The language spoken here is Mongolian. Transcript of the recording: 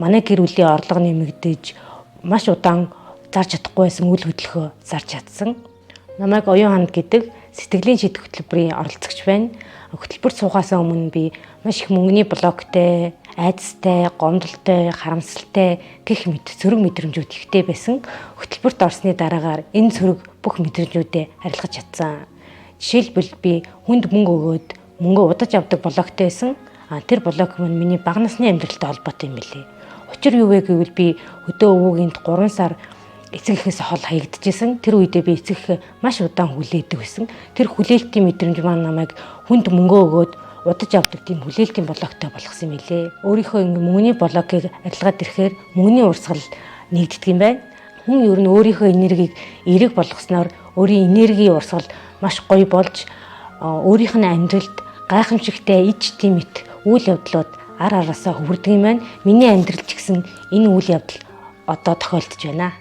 манай гэр бүлийн орлого нэмэгдэж маш удаан зарж чадахгүй байсан үйл хөдлөхөө зарж чадсан. Намайг Оюун ханд гэдэг сэтгэлийн шийдэх хөтөлбөрийн оролцогч байна. Хөтөлбөрт суухаас өмнө би маш их мөнгөний блоктэй, айдастай, гомдолтой, харамсалтай гэх мэт сөрөг мэдрэмжүүд ихтэй байсан. Хөтөлбөрт орсны дараагаар энэ сөрөг бүх мэдрэмжүүдээ арилгаж чадсан. Жишээлбэл би хүнд мөнгө өгөөд мөнгө удаж авдаг блоктэй байсан. Тэр блок маань миний бага насны амьдралтай холбоотой юм билээ. Учир юу вэ гэвэл би хөдөө өвөөгийнт 3 сар эцэг эхээс хол хаягдчихсэн. Тэр үедээ би эцэг эхээ маш удаан хүлээдэг байсан. Тэр хүлээлтийн мэдрэмж маань намайг хүнд мөнгө өгөөд удаж авдаг тийм хүлээлтийн блоктой болгосон юм билээ. Өөрийнхөө мөнгөний блокийг арилгаад ирэхээр мөнгөний урсгал нэгддэг юм байна. Хүн ер нь өөрийнхөө энергийг эерэг болгосноор өөрийн энергийн урсгал маш гоё болж өөрийнх нь амьдралд гайхамшигтай иж тэмэт үйл явдлууд ар араасаа хүрдэг юм байна. Миний амьдрал ч гэсэн энэ үйл явдал одоо тохиолдож байна.